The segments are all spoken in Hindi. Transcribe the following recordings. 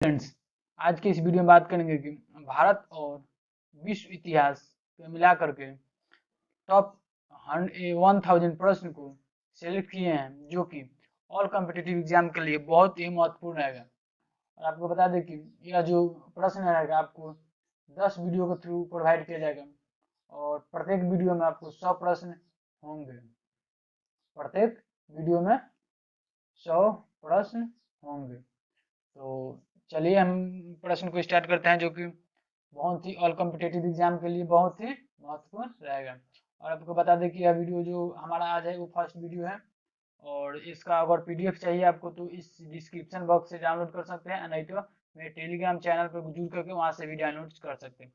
फ्रेंड्स, आज के इस वीडियो में बात करेंगे कि भारत और विश्व इतिहास को मिला करके टॉप 1000 प्रश्न को सेलेक्ट किए हैं जो कि ऑल कॉम्पिटिटिव एग्जाम के लिए बहुत ही महत्वपूर्ण रहेगा। और आपको बता दें कि यह जो प्रश्न रहेगा आपको 10 वीडियो के थ्रू प्रोवाइड किया जाएगा और प्रत्येक वीडियो में आपको 100 प्रश्न होंगे। प्रत्येक वीडियो में 100 प्रश्न होंगे। तो चलिए हम प्रश्न को स्टार्ट करते हैं जो कि बहुत ही ऑल कॉम्पिटिटिव एग्जाम के लिए बहुत ही महत्वपूर्ण रहेगा। और आपको बता दें कि यह वीडियो जो हमारा आज है वो फर्स्ट वीडियो है और इसका अगर पीडीएफ चाहिए आपको तो इस डिस्क्रिप्शन बॉक्स से डाउनलोड कर सकते हैं, नहीं तो मेरे टेलीग्राम चैनल पर जुड़ करके वहाँ से भी डाउनलोड कर सकते हैं।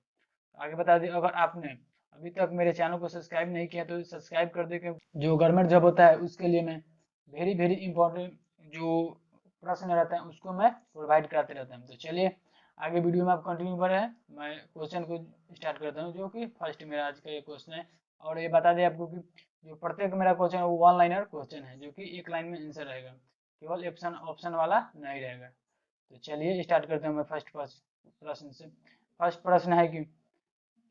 आगे बता दें, अगर आपने अभी तक मेरे चैनल को सब्सक्राइब नहीं किया तो सब्सक्राइब कर दें, जो गवर्नमेंट जॉब होता है उसके लिए मैं वेरी वेरी इंपॉर्टेंट जो प्रश्न रहता है उसको मैं प्रोवाइड कराते रहता हूँ। तो चलिए आगे वीडियो में आप कंटिन्यू कर रहे हैं, मैं क्वेश्चन को स्टार्ट करता हूँ जो कि फर्स्ट मेरा आज का ये क्वेश्चन है। और ये बता दें आपको कि जो प्रत्येक मेरा क्वेश्चन है वो 1 लाइनर क्वेश्चन है जो कि एक लाइन में आंसर रहेगा, केवल ऑप्शन ऑप्शन वाला नहीं रहेगा। तो चलिए स्टार्ट करते हैं मैं फर्स्ट प्रश्न से। फर्स्ट प्रश्न है कि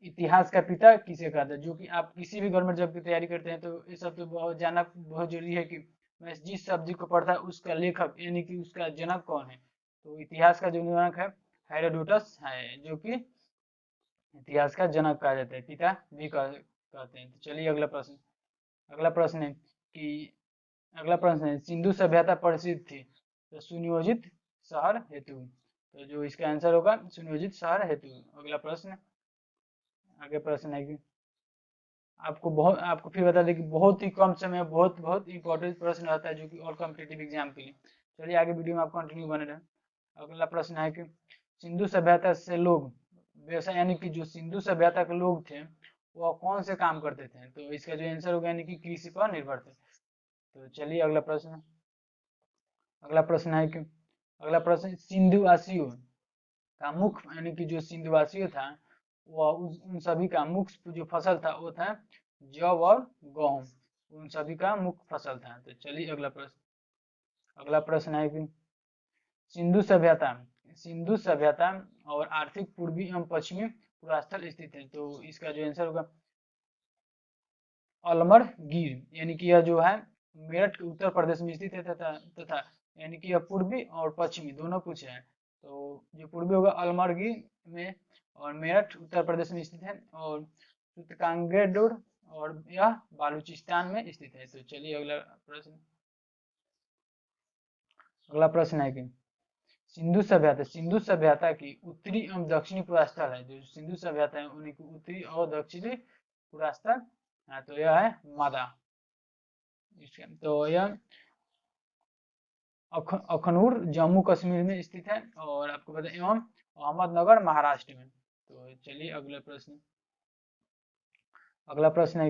इतिहास का पिता किसे कहते हैं। जो कि आप किसी भी गवर्नमेंट जॉब की तैयारी करते हैं तो ये सब तो बहुत जानना बहुत जरूरी है कि मैं जिस सब्जेक्ट को पढ़ता है उसका लेखक यानी कि उसका जनक कौन है। तो इतिहास का जो जनक है हेरोडोटस है, जो कि इतिहास का जनक कहा जाता है, पिता भी कहते हैं। तो चलिए अगला प्रश्न। अगला प्रश्न है कि अगला प्रश्न है सिंधु सभ्यता प्रसिद्ध थी तो सुनियोजित शहर हेतु। तो जो इसका आंसर होगा सुनियोजित शहर हेतु। अगला प्रश्न, आगे प्रश्न है कि आपको फिर बता दें कि बहुत ही कम समय बहुत बहुत इंपॉर्टेंट प्रश्न रहता है जो कि ऑल कॉम्पिटिटिव एग्जाम के लिए। चलिए आगे वीडियो में आप कंटिन्यू बने रहें। अगला प्रश्न है कि सिंधु सभ्यता से लोग व्यवसाय यानी कि जो सिंधु सभ्यता के लोग थे वह कौन से काम करते थे। तो इसका जो आंसर होगा यानी कि कृषि पर निर्भर थे। तो चलिए अगला प्रश्न है कि अगला प्रश्न सिंधुवासियों का मुख्य यानी कि जो सिंधुवासियों था वह उन सभी का मुख्य जो फसल था वो था जौ और गेहूं। उन सभी का मुख्य फसल था। तो चलिए अगला प्रश्न है कि सिंधु सभ्यता सिंधु सभ्यता और आर्थिक पूर्वी एवं पश्चिमी पूर्वास्थल स्थित है। तो इसका जो आंसर होगा अलमर गिर यानी कि यह जो है मेरठ के उत्तर प्रदेश में स्थित है तथा यानी कि यह पूर्वी और पश्चिमी दोनों कुछ है। तो जो पूर्वी होगा अलमरगिर में और मेरठ उत्तर प्रदेश में स्थित है और सूतकांगेडुर और यह बालूचिस्तान में स्थित है। तो चलिए अगला प्रश्न है कि सिंधु सभ्यता की उत्तरी एवं दक्षिणी पूर्वास्थल है। जो सिंधु सभ्यता है उन्हीं की उत्तरी और दक्षिणी पूर्वास्थल है। तो यह है मादा। तो यह अखनूर जम्मू कश्मीर में स्थित है और आपको पता है एवं अहमदनगर महाराष्ट्र में। तो चलिए अगला प्रश्न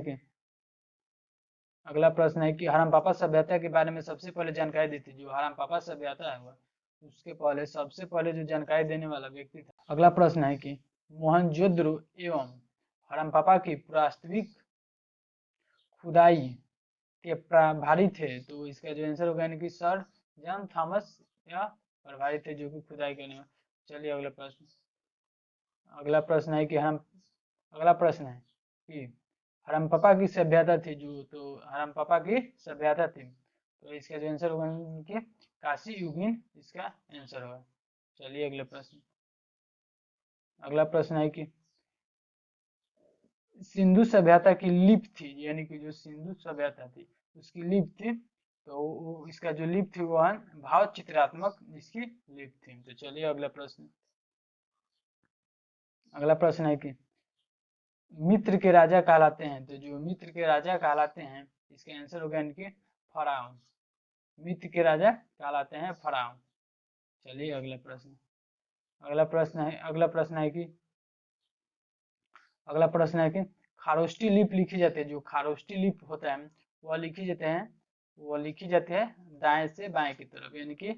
है कि हड़प्पा सभ्यता के बारे में सबसे पहले जानकारी दी थी। जो हड़प्पा सभ्यता है वह उसके पहले सबसे पहले जो जानकारी देने वाला व्यक्ति था। अगला प्रश्न है कि मोहनजोदड़ो एवं हड़प्पा की वास्तविक खुदाई के प्रभारी थे। तो इसका जो आंसर होगा यानी कि सर जॉन थॉमस या प्रभारी थे जो कि खुदाई करने में। चलिए अगला प्रश्न है कि अगला प्रश्न है कि हड़प्पा की सभ्यता थी जो तो हड़प्पा की सभ्यता थी। तो इसका जो आंसर होगा कि काशी युगीन इसका आंसर होगा। चलिए अगला प्रश्न है कि सिंधु सभ्यता की लिपि थी यानी कि जो सिंधु सभ्यता थी उसकी लिपि थी। तो इसका जो लिपि थी वह भाव चित्रात्मक इसकी लिपि थी। तो चलिए अगला प्रश्न है कि मित्र के राजा कहलाते हैं। तो जो मित्र के राजा कहलाते हैं इसका आंसर होगा यानी फराओ। मित्र के राजा कहलाते हैं फराओ। चलिए अगला प्रश्न है कि खारोष्टी लिपि लिखी जाती है। जो खारोष्टी लिपि होता है वह लिखी जाती है दाएं से बाएं की तरफ यानी कि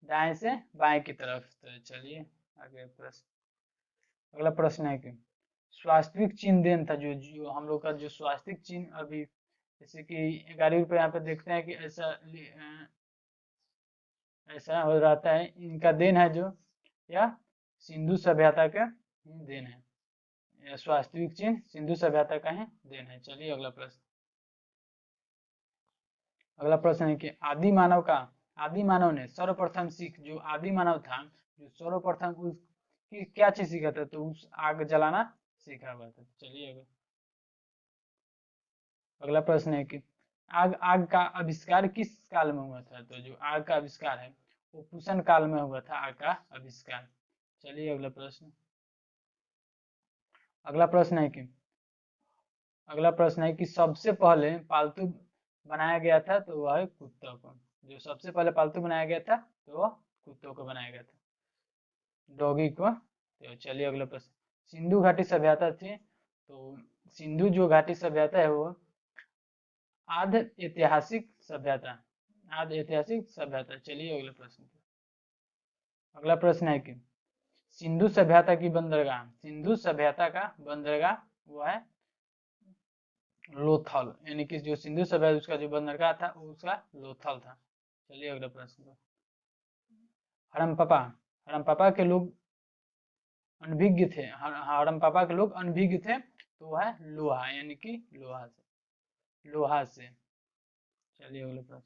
दाएं से बाएं की तरफ। तो चलिए अगला प्रश्न है कि स्वास्थ्यिक चिन्ह देन था। जो हम लोग का जो स्वास्थ्यिक चिन्ह अभी जैसे कि 11 रुपये यहाँ पे देखते हैं कि ऐसा हो रहता है, इनका देन है जो यह सिंधु सभ्यता का देन है। यह स्वास्थ्यिक चिन्ह सिंधु सभ्यता का ही देन है। चलिए अगला प्रश्न। अगला प्रश्न है कि आदि मानव ने सर्वप्रथम सीख, जो आदि मानव था, जो सर्वप्रथम उसकी क्या चीज सीखा था, तो उस आग जलाना सीखा हुआ था। चलिए अगला प्रश्न है कि आग का आविष्कार किस काल में हुआ था, तो जो आग का आविष्कार है वो कुषाण काल में हुआ था, आग का आविष्कार। चलिए अगला प्रश्न। अगला प्रश्न है कि सबसे पहले पालतू बनाया गया था, तो वह है कुत्तों को। जो सबसे पहले पालतू बनाया गया था तो वह कुत्तों को बनाया गया था, डॉगी को। तो चलिए अगला प्रश्न। सिंधु घाटी सभ्यता थी, तो सिंधु जो घाटी सभ्यता है वो आद्य ऐतिहासिक सभ्यता। चलिए अगले प्रश्न। अगला प्रश्न है कि सिंधु सभ्यता की बंदरगाह, सिंधु सभ्यता का बंदरगाह वो है लोथल, यानी कि जो सिंधु सभ्यता उसका जो बंदरगाह था उसका लोथल था। चलिए अगला प्रश्न। हड़प्पा के लोग अनभिज्ञ थे, हड़प्पा के लोग अनभिज्ञ थे, तो वह है लोहा, यानी कि लोहा से। चलिए अगला प्रश्न।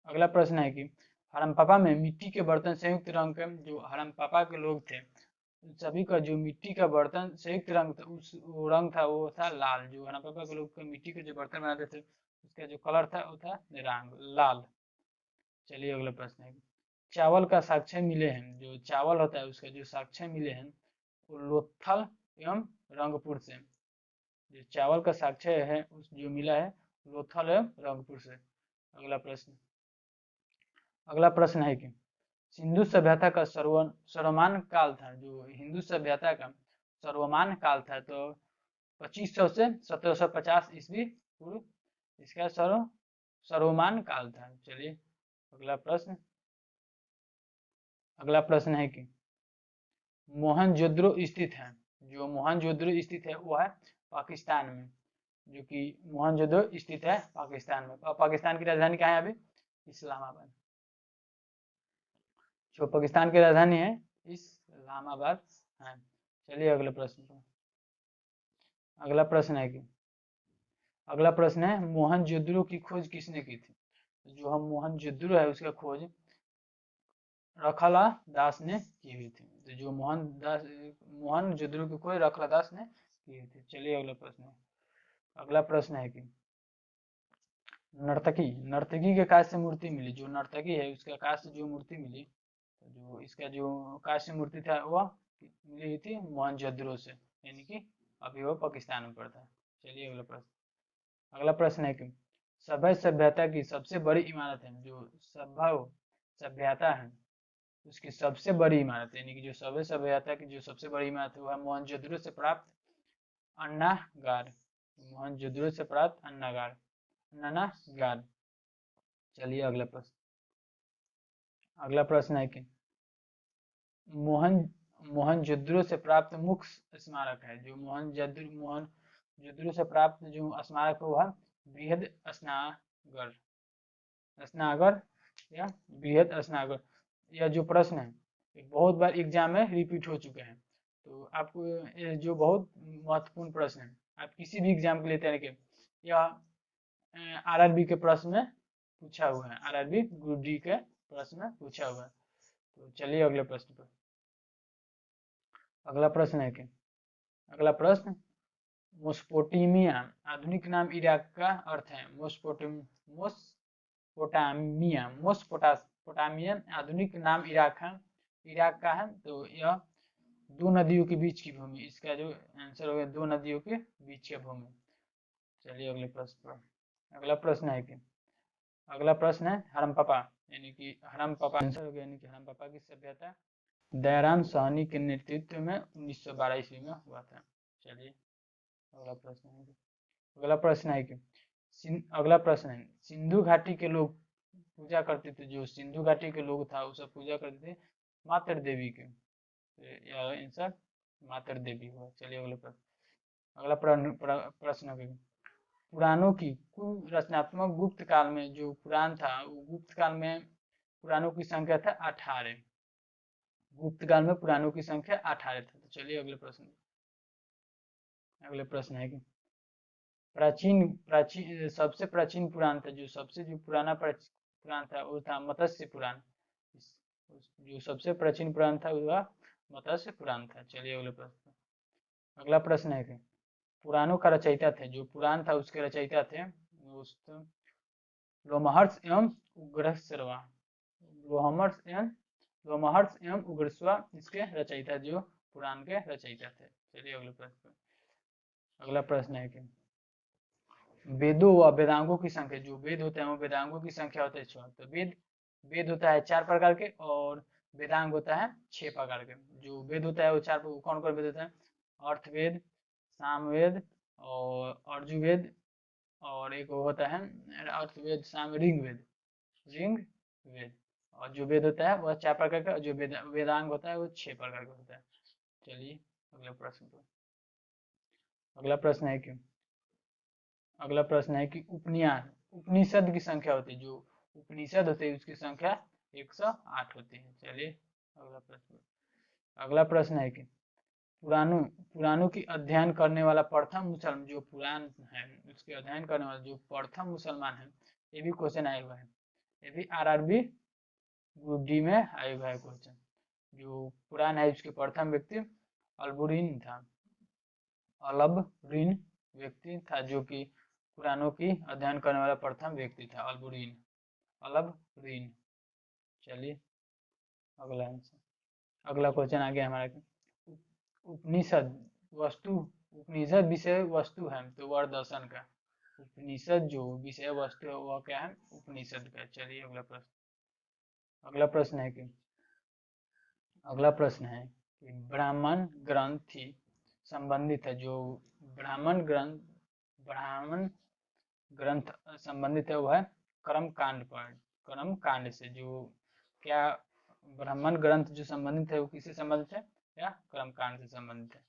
अगला प्रश्न है कि हड़प्पा में मिट्टी के बर्तन संयुक्त रंग के, जो हड़प्पा के लोग थे सभी का जो मिट्टी का बर्तन संयुक्त रंग था, वो रंग था वो था लाल। जो हड़प्पा के लोग मिट्टी के जो बर्तन बनाते थे उसका जो कलर था वो था लाल। चलिए अगला प्रश्न है। चावल का साक्ष्य मिले हैं, जो चावल होता है उसका जो साक्ष्य मिले हैं वो लोथल एवं रंगपुर से। जो चावल का साक्ष्य है उस जो मिला है लोथल एवं रंगपुर से। अगला प्रश्न है कि सिंधु सभ्यता का सर्वमान काल था, जो हिंदू सभ्यता का सर्वमान काल था, तो 2500 से 1750 ईस्वी पूर्व इसका सर्वमान काल था। चलिए अगला प्रश्न है कि मोहनजोदड़ो स्थित है, जो मोहनजोदड़ो स्थित है वो है पाकिस्तान में, जो कि मोहनजोदड़ो स्थित है पाकिस्तान में। पाकिस्तान की राजधानी कहाँ है अभी? इस्लामाबाद। जो पाकिस्तान की राजधानी है इस्लामाबाद है। चलिए अगले प्रश्न। अगला प्रश्न है मोहनजोदड़ो की खोज किसने की थी? जो हम मोहनजोदड़ो है उसका खोज रखला दास ने की हुई थी। तो जो मोहनजोदड़ो की खोज रखला दास ने की हुई थी। चलिए अगला प्रश्न है कि नर्तकी के काश से मूर्ति मिली, जो नर्तकी है उसका काश से जो मूर्ति मिली, तो जो इसका जो काश से मूर्ति था वह मिली थी मोहनजोदड़ो से, यानी कि अभी वह पाकिस्तान में पड़ता है। चलिए अगला प्रश्न है कि सभ्य सभ्यता की सबसे बड़ी इमारत है, जो सभ्य सभ्यता है उसकी सबसे बड़ी इमारत, यानी कि जो सभ्य सभ्यता की जो सबसे बड़ी इमारत है वह मोहनजोदड़ो से प्राप्त अन्नागार। मोहनजोदड़ो से प्राप्त अन्नागार। चलिए अगला प्रश्न है कि मोहनजोदड़ो से प्राप्त मुख्य स्मारक है, जो मोहनजोदड़ो से प्राप्त जो स्मारक है वह बृहद स्नागर या बृहद स्नागर। यह जो प्रश्न है बहुत बार एग्जाम में रिपीट हो चुके हैं, तो आपको जो बहुत महत्वपूर्ण प्रश्न है, आप किसी भी एग्जाम के लिए तैयारी करें, यह आरआरबी के प्रश्न में पूछा हुआ है, आरआरबी ग्रुप डी के प्रश्न में पूछा हुआ है। तो चलिए अगले प्रश्न पर। अगला प्रश्न मोस्पोटामिया आधुनिक नाम इराक का अर्थ है। मोस्पोटामिया आधुनिक नाम इराक का है, तो यह दो नदियों के बीच की भूमि, इसका जो आंसर होगा दो नदियों के बीच की भूमि। चलिए अगले प्रश्न पर। अगला प्रश्न है हड़प्पा, यानी कि हड़प्पा आंसर हो गया, यानी कि हड़प्पा की सभ्यता दयाराम साहनी के नेतृत्व में 1912 ईस्वी में हुआ था। चलिए अगला प्रश्न है सिंधु घाटी के लोग पूजा करते थे, जो सिंधु घाटी के लोग था वो सब पूजा करते थे मातृ देवी के, यह आंसर मातृ देवी हुआ। चलिए अगला प्रश्न है पुराणों की कुल रचनात्मक गुप्त काल में, जो पुराण था वो गुप्त काल में पुराणों की संख्या था 18। गुप्त काल में पुराणों की संख्या 18 था। तो चलिए अगले प्रश्न है कि प्राचीन सबसे प्राचीन पुराण था, जो पुराना पुराण था वो था मत्स्य पुराण। जो सबसे प्राचीन पुराण था वह मत्स्य पुराण था। चलिए अगला प्रश्न है कि पुराणों का रचयिता थे, जो पुराण था उसके रचयिता थे लोमहर्ष एवं उग्रश्रवा। लोमहर्ष एवं उग्रश्रवा इसके रचयिता, जो पुराण के रचयिता थे। चलिए अगला प्रश्न है कि वेदों व वेदांगों की संख्या, जो वेद होते हैं वो वेदांगों की संख्या होते हैं 6। तो वेद होता है 4 प्रकार के और वेदांग होता है 6 प्रकार के। जो वेद होता है वो कौन कौन वेद होता है? अर्थवेद, सामवेद और अर्जुवेद, और एक होता है अर्थवेद साम ऋग्वेद। और जो वेद होता है वह 4 प्रकार का, जो वेदांग होता है वो 6 प्रकार का होता है। चलिए अगला प्रश्न है कि उपनिषद की संख्या होती है, जो उपनिषद होते हैं उसकी संख्या 108 होती है। चलिए अगला प्रश्न है कि पुराणों की अध्ययन करने वाला प्रथम मुसलमान, जो पुराण है उसके अध्ययन करने वाला जो प्रथम मुसलमान है, ये भी क्वेश्चन आया हुआ है। ये भी आरआरबी ग्रुप डी में आया हुआ है क्वेश्चन। जो पुराण है उसके प्रथम व्यक्ति अलबुरीन व्यक्ति था, जो कि पुराणों की अध्ययन करने वाला प्रथम व्यक्ति था अलबरीन। चलिए अगला क्वेश्चन आ गया हमारा। उपनिषद विषय वस्तु है तो वह दर्शन का। उपनिषद जो विषय वस्तु है वह क्या है? उपनिषद का। चलिए अगला प्रश्न है कि ब्राह्मण ग्रंथ संबंधित है, जो ब्राह्मण ग्रंथ संबंधित है वह है कर्म कांड से। जो क्या ब्राह्मण ग्रंथ जो संबंधित है वो किससे संबंधित है? या कर्म कांड से संबंधित है।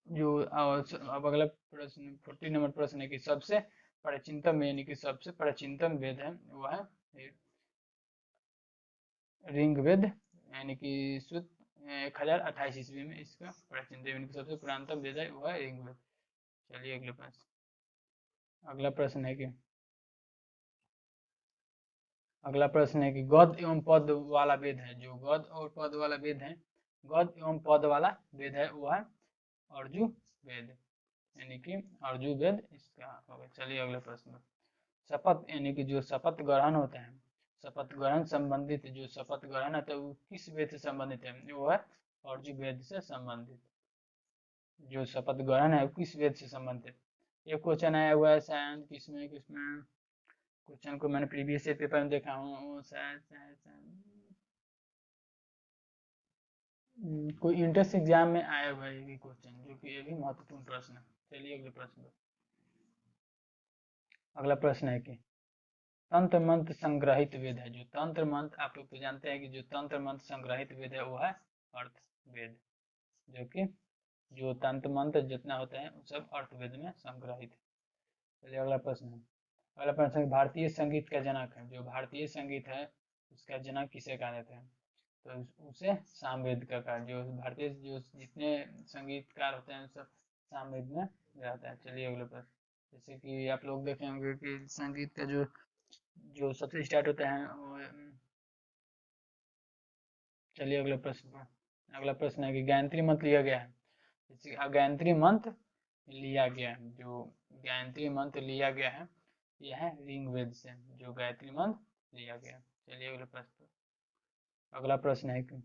जो अब अगला प्रश्न 40 नंबर प्रश्न है कि सबसे प्राचीनतम वेद है वह है ऋग्वेद, यानी कि 1028 ईस्वी में इसका प्राचीनतम सबसे पुरातनतम वेद है वह है ऋग्वेद। चलिए अगला प्रश्न है कि गद एवं पद वाला वेद है, जो गद और पद वाला वेद है, गद एवं पद वाला वेद है वह है अर्जुवेद, यानी कि अर्जुवेद इसका होगा। चलिए अगला प्रश्न शपथ, यानी कि जो शपथ ग्रहण होता है, शपथ ग्रहण संबंधित जो शपथ ग्रहण है तो वो किस वेद से संबंधित है? वो है अर्जुवेद से संबंधित। जो शपथ ग्रहण है किस वेद से संबंधित है? ये क्वेश्चन आया हुआ है शायद किसमें क्वेश्चन को मैंने प्रीवियस पेपर में देखा हूँ शायद कोई इंट्रेंस एग्जाम में आया हुआ है ये क्वेश्चन, जो कि ये भी महत्वपूर्ण प्रश्न है। चलिए अगला प्रश्न है कि तंत्र मंत्र संग्रहित वेद है, जो तंत्र मंत्र आप लोग तो जानते हैं कि जो तंत्र मंत्र संग्रहित वेद है वो है अर्थवेद, जो कि जो तंत्र मंत्र जितना होता है वो सब अर्थवेद में संग्रहित है। चलिए अगला प्रश्न है भारतीय संगीत का जनक है, जो भारतीय संगीत है उसका जनक किसे कहा जाता है? तो उसे सामवेद का कहा। जो भारतीय जो जितने संगीतकार होते हैं सब सामवेद में रहता है। चलिए अगले प्रश्न, जैसे कि आप लोग देखे होंगे कि संगीत का जो सबसे स्टार्ट होता है वो चलिए अगला प्रश्न है कि गायत्री मंत्र लिया गया है, जैसे गायत्री मंत्र लिया गया है, जो गायत्री मंत्र लिया गया है यह है ऋग्वेद से, जो गायत्री मंत्र लिया गया है। चलिए अगला प्रश्न है कि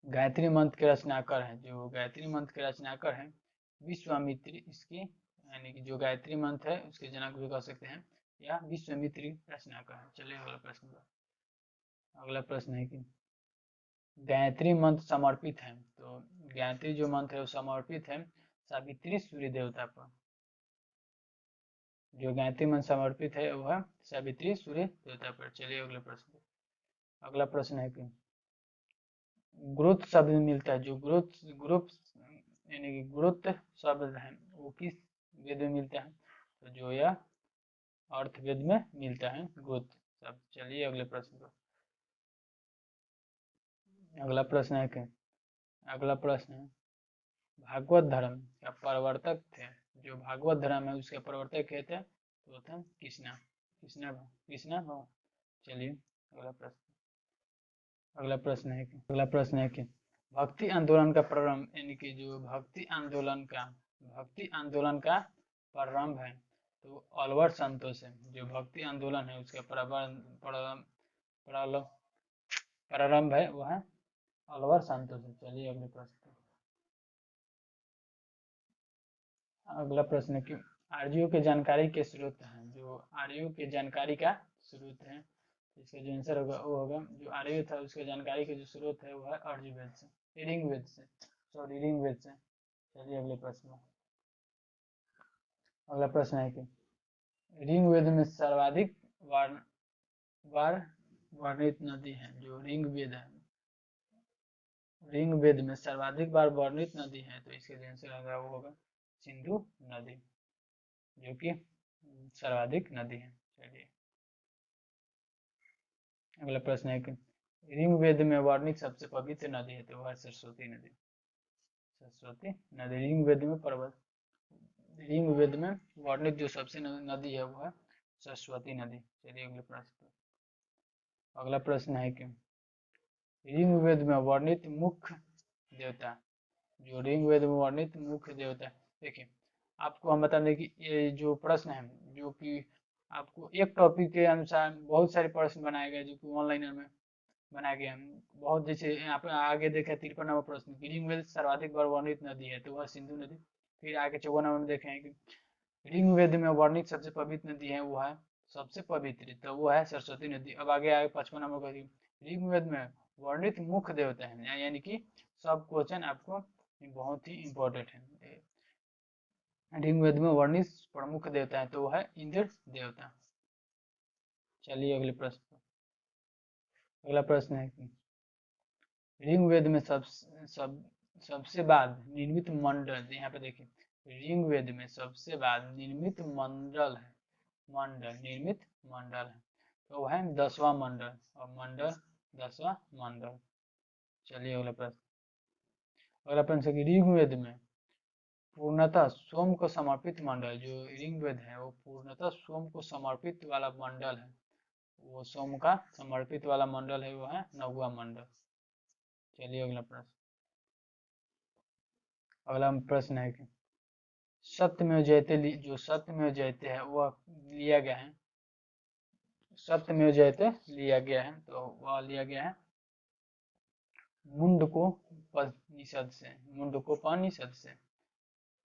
गायत्री मंत्र के रचनाकार हैं, जो गायत्री मंत्र के रचनाकार हैं विश्वामित्री, इसकी यानी कि जो गायत्री मंत्र है उसके जनक भी कह सकते हैं, या विश्वामित्री रचनाकार है। चलिए अगला प्रश्न है कि गायत्री मंत्र समर्पित है, तो गायत्री जो मंत्र है वो समर्पित है सावित्री सूर्य देवता पर। जो गायत्री मंत्र समर्पित है वह सावित्री सूर्य देवता पर। चलिए अगला प्रश्न है कि ग्रोथ शब्द मिलता है, जो ग्रोथ यानी कि ग्रोथ शब्द है वो किस वेद में मिलता है? तो जो यह अर्थवेद में मिलता है ग्रोथ शब्द। चलिए अगले प्रश्न पर। अगला प्रश्न है क्या? अगला प्रश्न है भागवत धर्म का प्रवर्तक थे, जो भागवत धर्म है उसके प्रवर्तक क्या थे? तो थे कृष्णा। कृष्णा भगवान। चलिए अगला प्रश्न। अगला प्रश्न है कि भक्ति आंदोलन का प्रारंभ, यानी कि जो भक्ति आंदोलन का प्रारंभ है तो अल्बर्ट संतोष है। जो भक्ति आंदोलन है उसका प्रारंभ है वह है अल्बर्ट संतोष है। चलिए अगले प्रश्न। अगला प्रश्न है कि आर्यों के जानकारी के स्रोत हैं, जो आर्यों के जानकारी का स्रोत है, इसका जो आंसर होगा वो होगा, जो आर्य था उसके जानकारी के जो स्रोत है वो है अर्जुवेद से, ऋग्वेद से। चलिए अगले प्रश्न। अगला प्रश्न है कि ऋग्वेद में सर्वाधिक बार वर्णित नदी है, जो ऋग्वेद में सर्वाधिक बार वर्णित नदी है तो इसके जो आंसर होगा वो होगा सिंधु नदी, जो कि सर्वाधिक नदी है। चलिए अगला प्रश्न है कि ऋग्वेद में वर्णित सबसे पवित्र नदी है तो वह सरस्वती नदी। ऋग्वेद में वर्णित जो सबसे नदी है वो है सरस्वती नदी। चलिए अगले प्रश्न। अगला प्रश्न है कि ऋग्वेद में वर्णित मुख्य देवता, जो ऋग्वेद में वर्णित मुख्य देवता, देखिए आपको हम बता दें कि ये जो प्रश्न है जो कि आपको एक टॉपिक के अनुसार बहुत सारे प्रश्न बनाए गए जो कि ऑनलाइनर में बनाए गए हैं बहुत। जैसे यहाँ पे आगे देखे 53वां प्रश्न कि ऋग्वेद सर्वाधिक बार वर्णित नदी है तो वह सिंधु नदी। फिर आगे 54वां में देखें कि ऋग्वेद में वर्णित सबसे पवित्र नदी है वो है सबसे पवित्र तो वो है सरस्वती नदी। अब आगे 55वां में ऋग्वेद में वर्णित मुख्य देवता है, यानी कि सब क्वेश्चन आपको बहुत ही इम्पोर्टेंट है। ऋग्वेद में वर्णित प्रमुख देवता है तो वो है इंद्र देवता। चलिए अगले प्रश्न। अगला प्रश्न है कि ऋग्वेद में सबसे बाद निर्मित मंडल, यहाँ पे देखिए ऋग्वेद में सबसे बाद निर्मित निर्मित मंडल है तो वह है 10वां मंडल, और 10वां मंडल। चलिए अगला प्रश्न। अगला प्रश्न है कि ऋग्वेद में पूर्णतः सोम को समर्पित मंडल, जो ऋग्वेद है वो पूर्णतः सोम को समर्पित वाला मंडल है, वो सोम का समर्पित वाला मंडल है वो है 9वां मंडल। चलिए अगला प्रश्न। अगला प्रश्न है कि सत्यमेव जयते, जो सत्यमेव जयते है वह लिया गया है, सत्यमेव जयते लिया गया है तो वह लिया गया है मुंडकोपनिषद से,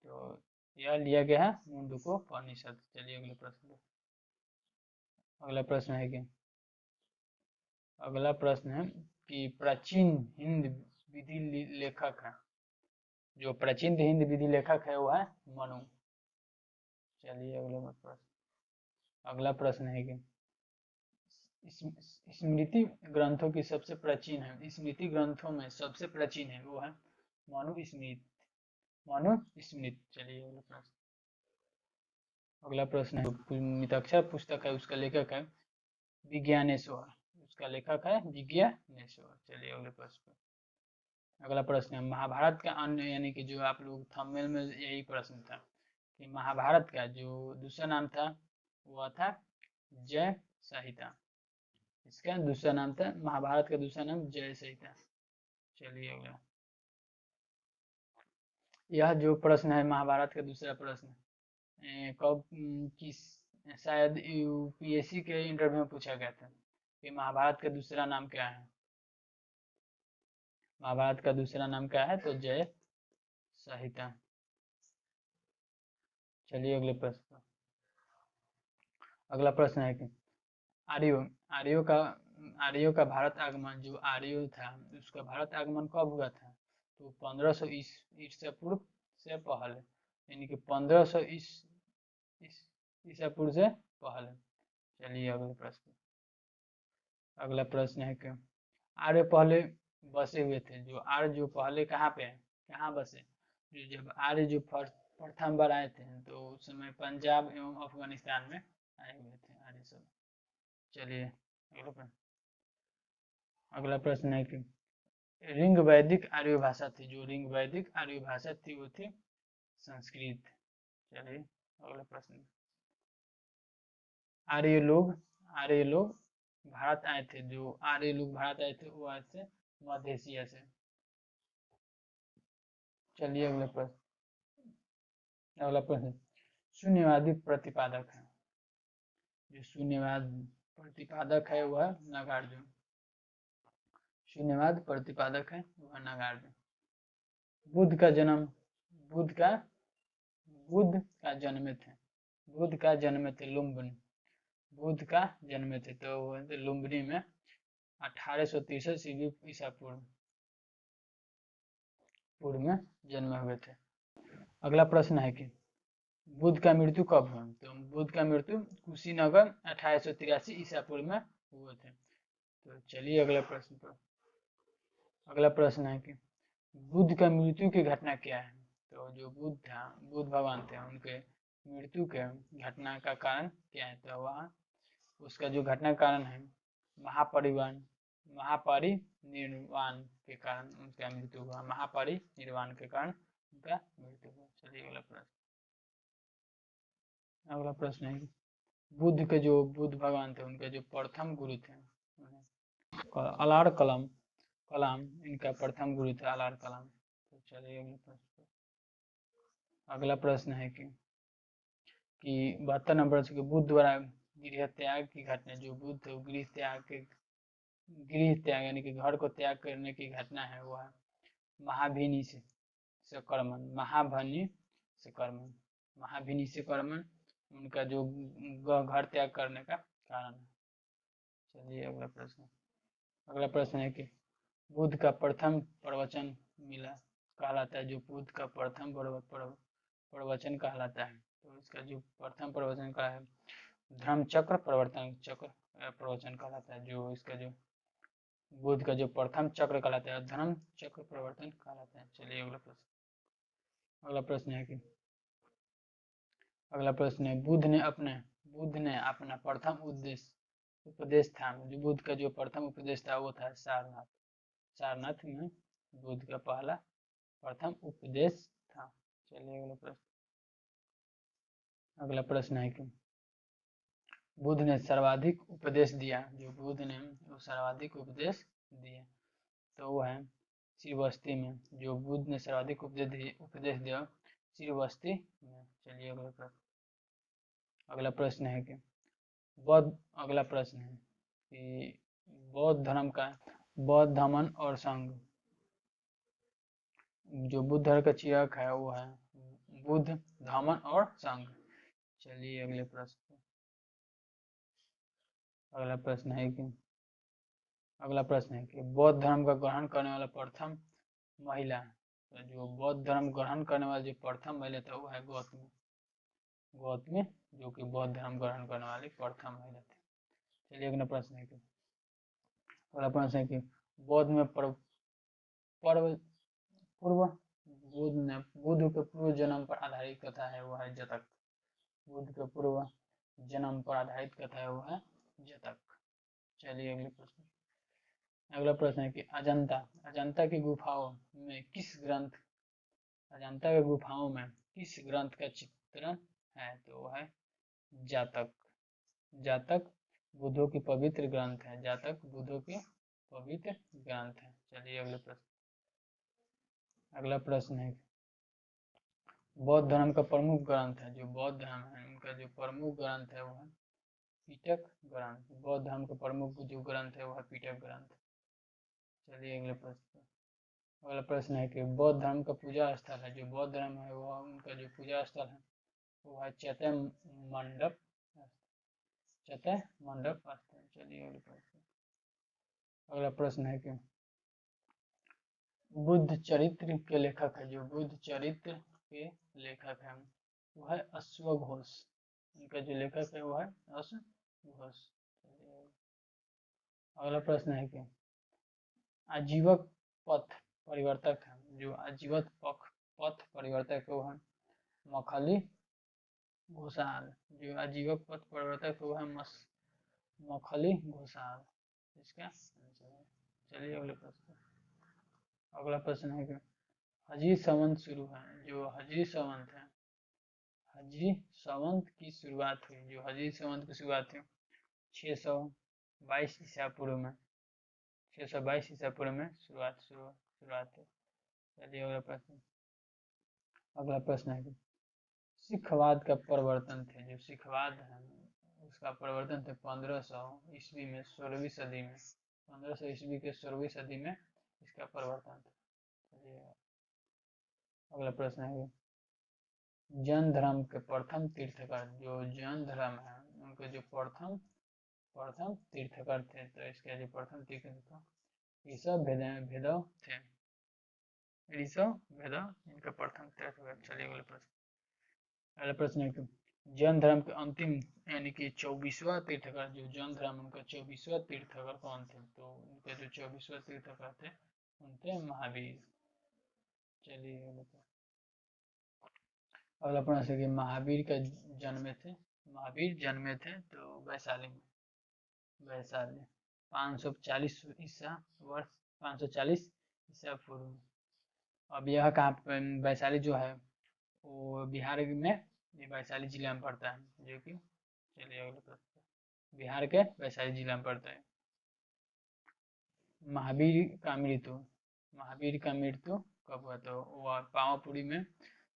तो यह लिया गया है मुंडकोपनिषद। चलिए अगले प्रश्न। अगला प्रश्न है कि अगला प्रश्न है कि प्राचीन हिंद विधि लेखक है, जो प्राचीन हिंद विधि लेखक है वो है मनु। चलिए अगला प्रश्न है कि स्मृति ग्रंथों की सबसे प्राचीन है, स्मृति ग्रंथों में सबसे प्राचीन है वो है मनुस्मृति। चलिए अगला प्रश्न है मिताक्षरा पुस्तक है उसका लेखक है विज्ञानेश्वर, उसका लेखक है विज्ञानेश्वर। चलिए अगले प्रश्न। अगला प्रश्न है महाभारत का अन्य, यानी कि जो आप लोग थंबनेल में यही प्रश्न था कि महाभारत का जो दूसरा नाम था वह था जय संहिता, इसका दूसरा नाम था महाभारत का दूसरा नाम जय संहिता। चलिए अगला। यह जो प्रश्न है महाभारत का दूसरा प्रश्न कब किस शायद यूपीएससी के इंटरव्यू में पूछा गया था कि महाभारत का दूसरा नाम क्या है, महाभारत का दूसरा नाम क्या है तो जय संहिता। चलिए अगले प्रश्न। अगला प्रश्न है कि आर्यों का भारत आगमन, जो आर्यो था उसका भारत आगमन कब हुआ था तो 1500 ईसा पूर्व से पहले, यानी कि 1500 ईसा पूर्व से पहले। चलिए अगले प्रश्न। अगला प्रश्न है कि आर्य पहले बसे हुए थे, जो आर्य जो पहले कहाँ पे है, कहाँ बसे, जो जब आर्य जो प्रथम बार आए थे तो उस समय पंजाब एवं अफगानिस्तान में आए हुए थे आर्य सब। चलिए अगला प्रश्न है कि रिंग वैदिक आर्य भाषा थी, जो रिंग वैदिक आर्य भाषा थी वो थी संस्कृत। चलिए अगला प्रश्न, आर्य लोग भारत आए थे, जो आर्य लोग भारत आए थे वो आए थे मध्य एशिया से। चलिए अगला प्रश्न शून्यवादी प्रतिपादक है, जो शून्यवाद प्रतिपादक है वह नागार्जुन। शून्यवाद प्रतिपादक है वह नागार्जुन। बुद्ध का जन्म बुद्ध का जन्मे थे लुम्बिनी। बुद्ध का जन्मे थे तो लुम्बिनी में 1863 ईसा पूर्व में जन्मे हुए थे। अगला प्रश्न है कि बुद्ध का मृत्यु कब हुआ, तो बुद्ध का मृत्यु कुशीनगर 1883 ईसा पूर्व में हुए थे। तो चलिए अगला प्रश्न है कि बुद्ध का मृत्यु की घटना क्या है, तो जो बुद्ध भगवान थे उनके मृत्यु के घटना का कारण क्या है, तो वहाँ उसका जो घटना कारण है महापरिनिर्वाण के कारण उनका मृत्यु हुआ। महापरिनिर्वाण के कारण उनका मृत्यु हुआ। चलिए अगला प्रश्न है बुद्ध के जो बुद्ध भगवान थे उनके जो प्रथम गुरु थे अलार कलाम इनका प्रथम गुरु थे अलार कलाम। तो चलिए अगला प्रश्न है कि 72 नंबर से बुद्ध द्वारा गृह त्याग की घटना, जो बुद्ध गृह त्याग यानी कि घर को त्याग करने की घटना है वह महाभिनी से कर्मन उनका जो घर त्याग करने का कारण है। चलिए अगला प्रश्न है कि बुद्ध का प्रथम प्रवचन कहलाता है, जो बुद्ध का प्रथम प्रवचन कहलाता है, तो इसका जो प्रथम प्रवचन का है धर्मचक्र प्रवचन कहलाता है, जो इसका जो बुद्ध का जो प्रथम चक्र कहलाता है धर्म चक्र प्रवर्तन कहलाता है। चलिए अगला प्रश्न है बुद्ध ने अपना प्रथम उपदेश था, जो बुद्ध का जो प्रथम उपदेश था वो था सारनाथ में बुद्ध का पहला प्रथम उपदेश था। चलिए अगला प्रश्न है कि बुद्ध ने सर्वाधिक उपदेश दिया, जो बुद्ध ने सर्वाधिक उपदेश दिया तो वो है श्रीवस्ती में, जो बुद्ध ने सर्वाधिक उपदेश दिया श्रीवस्ती में। चलिए अगला प्रश्न है कि बौद्ध धर्म और संघ, जो बुद्ध धर्म का चिरक है वो है बुद्ध धर्म और संघ। चलिए अगला प्रश्न है कि बौद्ध धर्म का ग्रहण करने वाला प्रथम महिला, तो जो बौद्ध धर्म ग्रहण करने वाली जो प्रथम महिला था वो है गौतमी, जो कि बौद्ध धर्म ग्रहण करने वाली प्रथम महिला थी। चलिए अगला प्रश्न है कि बौद्ध में बुद्ध के पूर्व जन्म पर आधारित कथा है वो है जतक। बुद्ध के पूर्व जन्म पर आधारित कथा है वो है जतक। चलिए अगला प्रश्न है कि अजंता की गुफाओं में किस ग्रंथ का चित्रण है, तो वो है जातक बुद्धों की पवित्र ग्रंथ है। चलिए अगला प्रश्न है बौद्ध धर्म का प्रमुख ग्रंथ है, जो बौद्ध धर्म है उनका जो प्रमुख ग्रंथ है वो है पिटक ग्रंथ। बौद्ध धर्म का प्रमुख जो ग्रंथ है वो है पिटक ग्रंथ। चलिए अगला प्रश्न है कि बौद्ध धर्म का पूजा स्थल है, जो बौद्ध धर्म है वो उनका जो पूजा स्थल है वो है चैत्य मंडप स्थल। चलिए अगला प्रश्न है कि बुद्ध चरित्र के लेखक है, जो बुद्ध चरित्र के लेखक है वो है अश्वघोष। उनका जो लेखक है वो है अश्वघोष। अगला प्रश्न है कि आजीवक पथ परिवर्तक है, जो आजीवक पथ परिवर्तक है वो है घोषाल। जो आजीवक पथ प्रवर्तक तो है मखली घोषाल, इसका आंसर है। चलिए अगला प्रश्न है कि हजी संवत शुरू है। जो हजी संवत है, हजी संवत की शुरुआत हुई, जो हजी संवत की शुरुआत हुई 622 ईसा पूर्व में, 622 ईसा पूर्व में शुरुआत है। चलिए अगला प्रश्न है कि सिखवाद का प्रवर्तन थे। जो सिखवाद है उसका प्रवर्तन थे 1500 ईस्वी में, 16वीं सदी में, 1500 ईस्वी के 16वीं सदी में इसका प्रवर्तन था। चलिए अगला प्रश्न है जैन धर्म के प्रथम तीर्थकर। जो जैन धर्म है उनके जो प्रथम तीर्थकर थे, तो इसके जो प्रथम तीर्थकर ऋषभ भेदव थे, ऋषभ भेदव इनका प्रथम तीर्थकर। चलिए अगला प्रश्न है कि जैन धर्म के अंतिम यानी कि 24वां तीर्थकर, जो जैन धर्म उनका 24वां तीर्थकर कौन थे, तो उनके जो 24वां तीर्थकर थे उनके महावीर। चलिए अगला प्रश्न है कि महावीर जन्मे थे तो वैशाली में, वैशाली 540 ईसा वर्ष, 540 ईसा पूर्व। अब यह कहाँ पे वैशाली जो है वो बिहार में, वैशाली जिला में पड़ता है, जो कि चलिए अगले प्रश्न, बिहार के वैशाली जिला में पड़ता है। महावीर का मृत्यु कब हुआ, तो वह पावापुरी में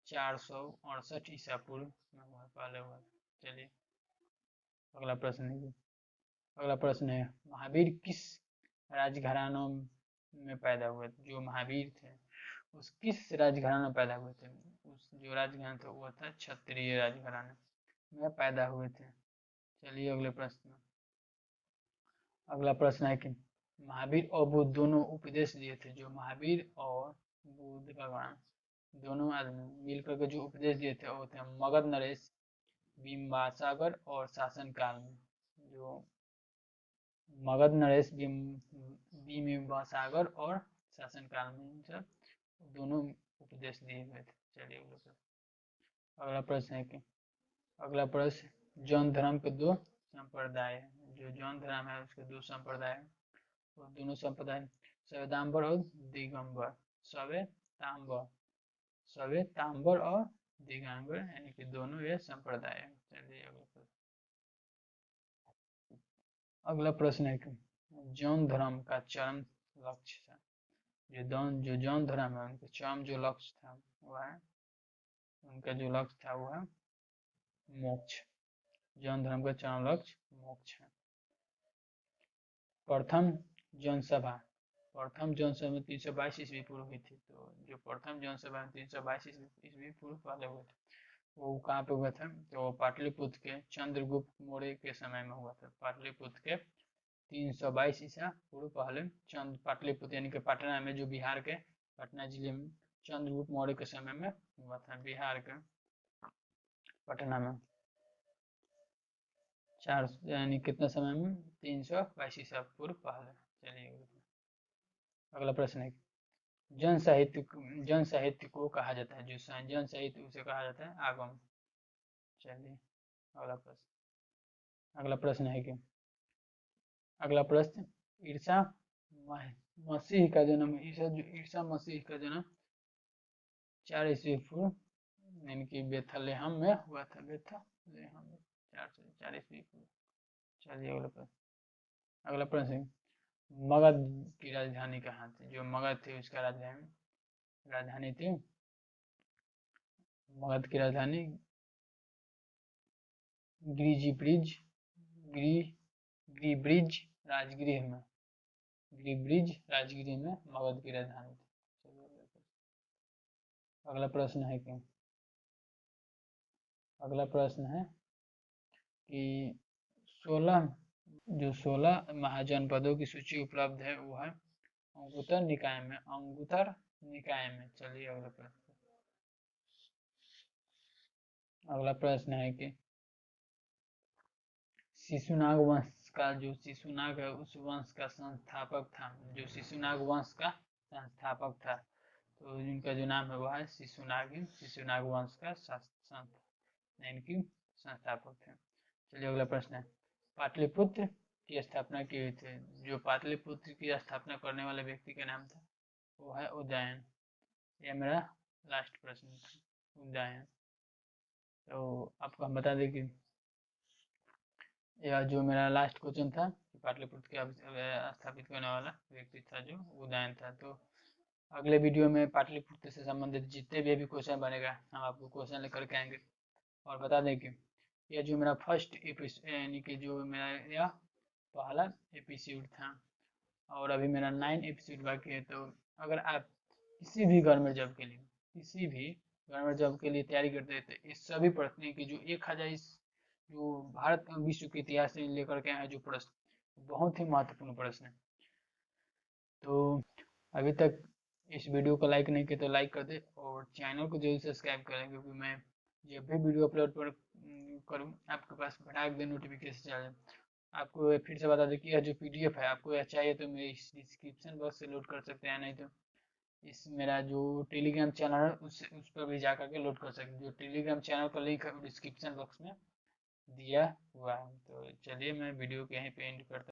468 ईसा पूर्व में हुआ, पहले हुआ। चलिए अगला प्रश्न है महावीर किस राजघरानों में पैदा हुए थे। जो महावीर थे उस किस राजघराने में पैदा हुए थे, उस जो राजघराना था वो था क्षत्रिय राजघराने में पैदा हुए थे। चलिए अगला प्रश्न है कि महावीर और बुद्ध दोनों उपदेश दिए थे। जो महावीर और बुद्ध भगवान दोनों आदमी मिलकर के जो उपदेश दिए थे वो थे मगध नरेश, बिम्बासागर और शासन काल में। जो मगध नरेश, बिम्बासागर और शासन काल में सब दोनों उपदेश दिए हुए थे। चलिए अगला प्रश्न है कि जैन धर्म के दो संप्रदाय है। जो जैन धर्म है उसके दो संप्रदाय है, और दोनों संप्रदाय श्वेतांबर और दिगंबर, श्वेतांबर और दिगंबर यानी कि दोनों ये संप्रदाय है। चलिए अगला प्रश्न है कि जैन धर्म का चरम लक्ष्य था। जो जैन धर्म है उनका चरम जो लक्ष्य था वह है, उनका जो लक्ष्य था वो है मोक्ष। जैन धर्म का चरम लक्ष्य मोक्ष है। प्रथम जनसभा में 322 ईस्वी पूर्व हुई थी। तो जो प्रथम जनसभा 322 ईस्वी पूर्व पहले हुए थे वो कहाँ पे हुआ था, तो पाटलिपुत्र के चंद्रगुप्त मौर्य के समय में हुआ था। पाटलिपुत्र के 322 ईसा पूर्व पहले पाटलिपुत्र यानी कि पटना में, जो बिहार के पटना जिले में चंद्रगुप्त मौर्य के समय में हुआ था, बिहार के पटना में 4 यानी कितने समय में 322 ईसा पूर्व पहले। चलिए अगला प्रश्न है जन साहित्य को कहा जाता है। जो जन साहित्य उसे कहा जाता है आगम। चलिए अगला प्रश्न है कि ईसा मसीह का जन्म, ईसा मसीह का जन्म 4 ईस्वी पूर्व यानी कि बेथलेहम में हुआ था, बेथलेहम में 4 ईस्वी पूर्व। चलिए अगला प्रश्न, मगध की राजधानी कहाँ थी। जो मगध थी उसका राजधानी थी, मगध की राजधानी गिरिब्रिज राजगृह में, मगध की राजधानी थी। अगला प्रश्न है कि 16 महाजनपदों की सूची उपलब्ध है, वो है अंगुत्तर निकाय में। चलिए अगला प्रश्न है कि शिशुनाग वंश का, जो शिशुनाग है उस वंश का संस्थापक था। जो शिशुनाग वंश का संस्थापक था तो इनका जो नाम है वो है शिशुनाग वंश का यानी कि संस्थापक थे। चलिए अगला प्रश्न है, पाटलिपुत्र की स्थापना की हुई थी। जो पाटलिपुत्र की स्थापना करने वाले व्यक्ति का नाम था वो है उदयन। यह मेरा लास्ट प्रश्न था, उदयन। तो आपको हम बता दें कि यह जो मेरा लास्ट क्वेश्चन था, पाटलिपुत्र के स्थापित करने वाला व्यक्ति था जो उदयन था। तो अगले वीडियो में पाटलिपुत्र से संबंधित जितने भी अभी क्वेश्चन बनेगा हम आपको क्वेश्चन लेकर के आएंगे। और बता दें कि यह जो मेरा फर्स्ट एपिसोड यानी कि जो मेरा यह पहला एपिसोड था और अभी मेरा 9 एपिसोड बाकी है। तो अगर आप किसी भी गवर्नमेंट जॉब के लिए तैयारी करते हैं तो इस सभी प्रश्न की जो 1000 जो भारत विश्व के इतिहास से लेकर के आए जो प्रश्न बहुत ही महत्वपूर्ण प्रश्न है। तो अभी तक इस वीडियो को लाइक नहीं किया तो लाइक कर दे और चैनल को जरूर सब्सक्राइब करें, क्योंकि मैं जब भी वीडियो अपलोड करूँ आपके पास फटाक दे नोटिफिकेशन चले। आपको फिर से बता दें कि यह जो पीडीएफ है आपको यह चाहिए तो मेरे इस डिस्क्रिप्शन बॉक्स से लोड कर सकते हैं, नहीं तो इस मेरा जो टेलीग्राम चैनल है उस पर भी जा करके लोड कर सकते हैं। जो टेलीग्राम चैनल का लिंक है डिस्क्रिप्शन बॉक्स में दिया हुआ है। तो चलिए मैं वीडियो को यहीं पे एंड करता हूँ।